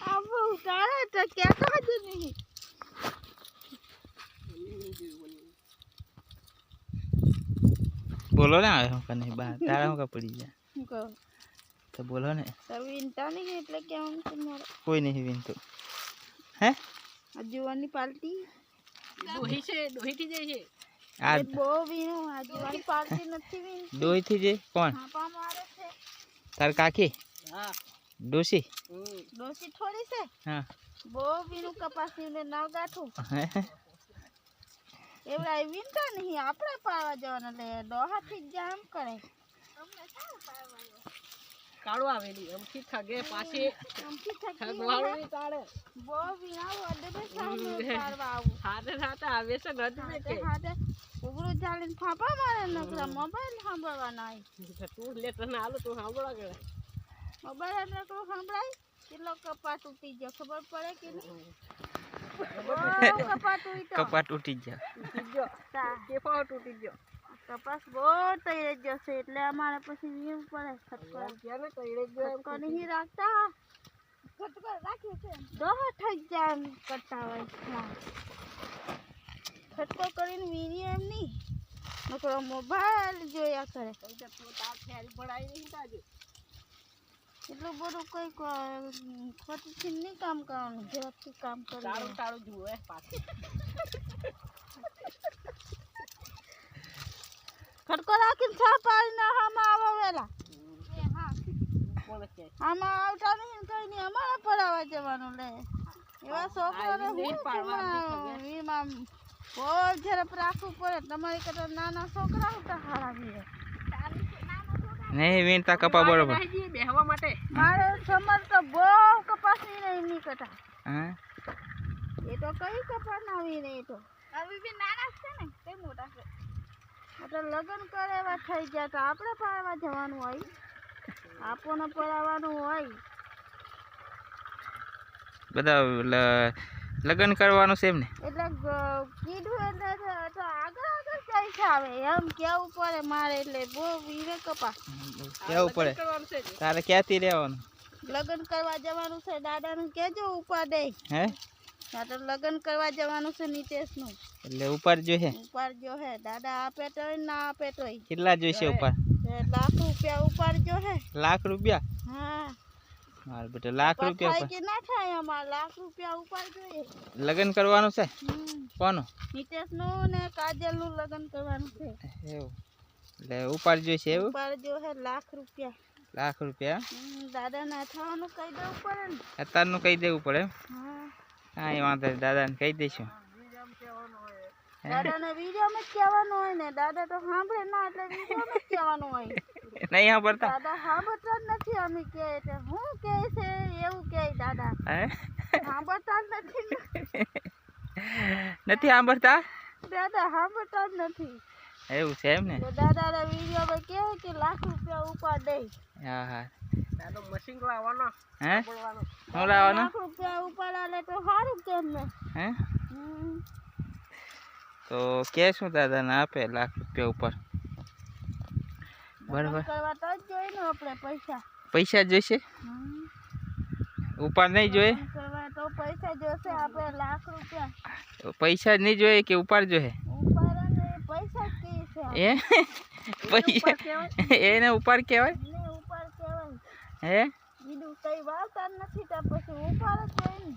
अब उतारे तो क्या कर दूँगी बोलो ना हम कने बात तारा हम का पड़ी जा को तो बोलो ने तब इंटा नहीं એટલે કે हम तुम्हारा कोई नहीं विन तो हैं जुवानी पार्टी દોહી છે દોહી થી જાય છે आ બહુ વીનો આ जुवानी पार्टी નથી વીન दोई थी जे कौन હાપા મારે છે तार काकी હા डोसी ડોસી થોડી છે हाँ બહુ વીનું કપાસી ને નાવ ગાઠું એવડા વીનતા નહીં આપણે પાવા જવાના લે ડોહાથી જામ કરે તમને શું પાવાનું કાળો આવેલી અમથી થગે પાછી અમથી થકી થગવાળી તાળે બહુ વીણાવ અડે બે સામે પાડવા આવું હાથે હાથે આવે છે નદી કે હાથે ઉગડું ચાલીને ફાંપા મારે નકરા મોબાઈલ સાંભળવાના તું લે તને આલો તું સાંભળા કે મોબાઈલ એટલે તો સંભળાય કેટલો કપા તૂટી ગયો ખબર પડે કે નહીં કપા તૂટી कपाट उठी जा તૂટી ગયો કે પાવ તૂટી ગયો કપાસ બહુ તૈયાર જશે એટલે અમારે પછી વીણ પડે ખટકો ક્યાં ને કઈડે ગયો એમ ખટકો નહીં રાખતા ખટકો રાખી છે દોહ થઈ જાય એમ કરતા હોય ખટકો કરીને વીણીએ એમ નહીં નકરો મોબાઈલ જોયા કરે તું તાર ફેરી પડાઈ નહીં તાજે એટલું બધું કોઈ ખોટું નહીં કામ કરવાનું ઝડપથી કામ તારું કરવાનું તારું જુએ પાછી ખટકો રાખીને છા પાડીને આમાં આવા વેલા કોણ છે આમાં આવતા નહીં કઈ નહીં અમારે પડાવવા જવાનું લે એવા છોકરાને હું વીમાં બહુ ઝડપ રાખવું પડે તમારી કરતા નાના છોકરા હતા હારા વીરે नहीं विनता कपा बरोबर બેહવા માટે મારે સમર તો બહુ કપાસ નહીં કટા हाँ એ તો કઈ કપાસ ના વીરે એ તો હવે બી નાના છે ને કઈ મોટા છે એટલે લગ્ન કરે એવા થઈ ગયા તો આપણે પાડવા જવાનું હોય આપણને પડાવવાનું હોય બધા લગન કરવાનું છે એમને એટલે કીધું એટલે તો આગળ આગળ જઈ આવે એમ કેવું પડે મારે એટલે બહુ વીરે કપા કેવું પડે કરવાનું છે તારે ક્યાંથી રહેવાનું લગ્ન કરવા જવાનું છે દાદાનું કહેજો ઉપા દે હે તો લગ્ન કરવા જવાનું છે નીતેશનું એટલે ઉપર જોઈએ ઉપર જો હે દાદા આપે તો ના આપે તોય કેટલા જોઈશે ઉપર લાખ રૂપિયા ઉપર જો હે લાખ રૂપિયા હા મારે બેટા લાખ રૂપિયા થાય ઉપર કે ના થાય અમારે લાખ રૂપિયા ઉપર જોઈએ લગન કરવાનું છે કોનું નીતેશનું ને કાજલનું લગ્ન કરવાનું છે એવું એટલે ઉપર જોઈશે એવું ઉપર જો હે લાખ રૂપિયા લાખ રૂપિયા દાદાને થવાનું કહી દેવું પડે ને અત્યારનું કહી દેવું પડે હા કાંઈ વાંધો નહીં દાદાને કહી દઈશું દાદાને વિડીયોમાં જ કહેવાનું હોય ને દાદા તો સાંભળે ના એટલે વિડીયોમાં જ કહેવાનું હોય નહીં સાંભળતા દાદા સાંભળતા જ નથી અમે કે એટલે હું કે છે એવું કે દાદા હે સાંભળતા જ નથી ને. નથી સાંભળતા દાદા સાંભળતા જ નથી એવું છે એમ ને તો દાદાને વિડીયોમાં કહે કે લાખ રૂપિયા ઉપર દે હા હા દાદો મશીન લાવવાનો હે બોલવાનો શું લાવવાનું લાખ રૂપિયા ઉપર આલે તો સારું કેમ ને હે તો કે શું દાદાને આપે લાખ રૂપિયા ઉપર બરાબર કરવા તો જ જોઈએ ને આપણે પૈસા પૈસા જોઈશે ઉપર નહીં જોઈએ કરવા તો પૈસા જોશે આપણે લાખ રૂપિયા પૈસા જ નહીં જોઈએ કે ઉપર જોઈએ ઉપર અને પૈસા જ કહીએ છે એ પૈસા એને ઉપર કહેવાય ને ઉપર કહેવાય હે બીજું કઈ વાવતા નથી તો પછી ઉપર જ હોય ને